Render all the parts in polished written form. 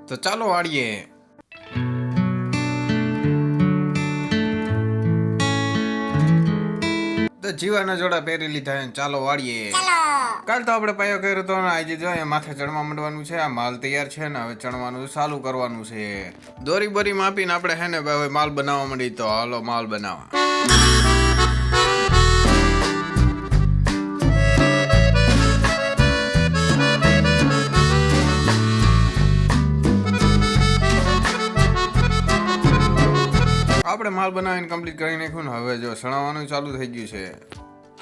તો ચાલો વાળીએ. તો જીવાના જોડા પહેરી લીધા છે, ચાલો વાળીએ. કાલ તો આપણે પાયો કર્યો તો આજે જો અહીંયા માથે ચણવા માંડવાનું છે. આ માલ તૈયાર છે ને હવે ચણવાનું ચાલુ કરવાનું છે. દોરી બોરી માપીને આપણે હે ને હવે માલ બનાવવા માંડી. તો હાલો માલ બનાવવા. આપણે માલ બનાવીને કમ્પ્લીટ કરી નાખ્યું ને હવે જો સણાવવાનું ચાલુ થઈ ગયું છે.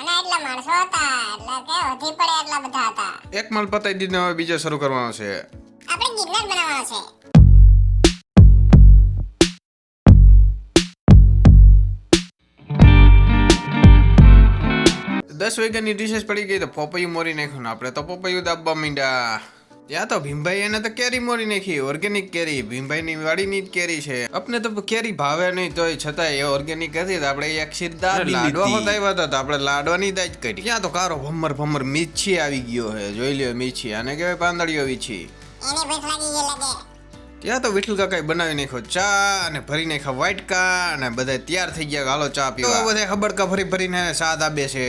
અને એટલા માણસો હતા એટલે કે વધી પડે એટલા બધા હતા. એક માલ પતાઈ દીધો હવે બીજો શરૂ કરવાનો છે. આપણે ગિરનાર બનાવવાનો છે. 10 વાગ્યાની ડિશેસ પડી ગઈ તો પપૈયું મોરી નાખ્યું ને આપણે તો પપૈયું દાબવા માંડ્યા. ત્યાં તો ભીમભાઈ એને તો કેરી મોરી નાખી, ઓર્ગેનિક કેરી. ભીમભાઈની વાડીની જ કેરી છે. આપને તો કેરી ભાવે નહીં તોય છતાં એ ઓર્ગેનિક હતી તો આપણે એક સીધા લાડવા હોતા આવ્યા હતા તો આપણે લાડવાની દાજ કરી. ત્યાં તો કારો ભમર મીછી આવી ગયો છે. જોઈ લ્યો મીછી, આને કહેવાય પાંદડીઓ વીછી. એની ભૂખ લાગી ગઈ લાગે. ત્યાં તો વિઠ્ઠલ કાકાએ બનાવી નાખ્યો ચા અને ભરી નાખ્યા વાટકા અને બધા તૈયાર થઈ ગયા. હાલો ચા પીવા. બધા ખબડકા ભરીને ચા દાબે છે.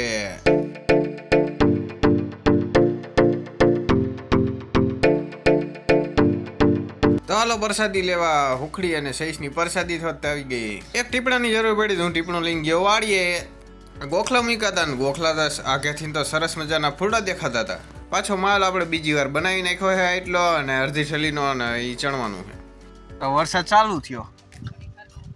તો હાલો પ્રસાદી લેવા. હુખડી અને સૈસની પ્રસાદી થોત આવી ગઈ. એક ટીપણાની જરૂર પડી તો હું ટીપણું લઈને ગયો વાળીએ. ગોખલા મૂકાતા ને ગોખલા આગેથી તો સરસ મજાના ફૂલડા દેખાતા હતા. પાછો માલ આપણે બીજી વાર બનાવી નાખ્યો છે એટલો અને અડધી છલીનો અને એ ચણવાનું છે. તો વરસાદ ચાલુ થયો,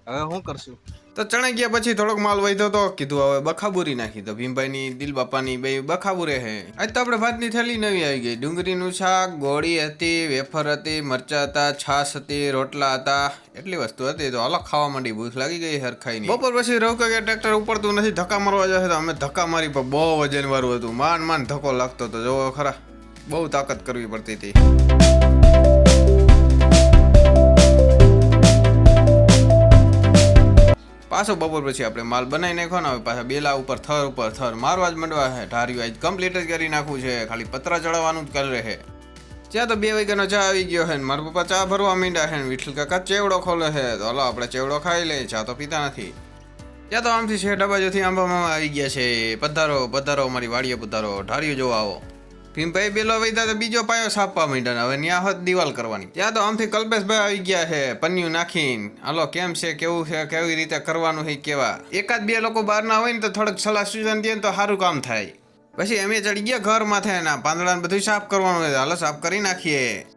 હવે શું કરશું? તો ચણાઈ ગયા પછી થોડોક માલ વધ્યો તો કીધું હવે બખાબુરી નાખી. તો ભીમભાઈની દિલબાપાની બે બખાબુરે છે. આજ તો આપણે ભાતની થેલી નવી આવી ગઈ. ડુંગળીનું શાક, ગોળી હતી, વેફર હતી, મરચા હતા, છાશ હતી, રોટલા હતા, એટલી વસ્તુ હતી. તો હાલો ખાવા માંડી. ભૂખ લાગી ગઈ હરખાઈની. બપોર પછી રહું કે ટ્રેક્ટર ઉપડતું નથી, ધક્કા મારવા જશે તો અમે ધક્કા મારી પણ બહુ વજન વાળું હતું. માંડ ધક્કો લાગતો તો જોવો ખરા, બહુ તાકાત કરવી પડતી હતી. પાછો બપોર પછી આપણે માલ બનાવી નાખો ને હવે પાછા બેલા ઉપર થર મારવા જ માંડવા છે. ઢાર્યું આજ કમ્પ્લીટ જ કરી નાખવું છે, ખાલી પતરા ચડાવવાનું જ કરી રહે. ત્યાં તો 2 વાગ્યાનો ચા આવી ગયો છે ને મારા પપ્પા ચા ભરવા માંડ્યા છે ને વિઠ્ઠલ કાકા ચેવડો ખોલે છે. તો હાલો આપણે ચેવડો ખાઈ લઈએ, ચા તો પીતા નથી. ત્યાં તો આમથી શેઠા બાજુથી આંબા મામા આવી ગયા છે. પધારો અમારી વાડીએ પધારો, ઢાર્યું જોવા આવો. ભીમભાઈ બેલો વૈદા તો બીજો પાયો સાપવા માંડ્યા. હવે ન્યા હોત દિવાલ કરવાની. ત્યાં તો આમથી કલ્પેશભાઈ આવી ગયા છે પન્યું નાખીને. હાલો કેમ છે, કેવું છે, કેવી રીતે કરવાનું છે, કેવા. 1-2 લોકો બહારના હોય ને તો થોડુંક સલાહ સૂચન દે ને તો સારું કામ થાય. પછી અમે ચડી ગયા ઘર માથે ના પાંદડા બધું સાફ કરવાનું હોય. હાલો સાફ કરી નાખીએ.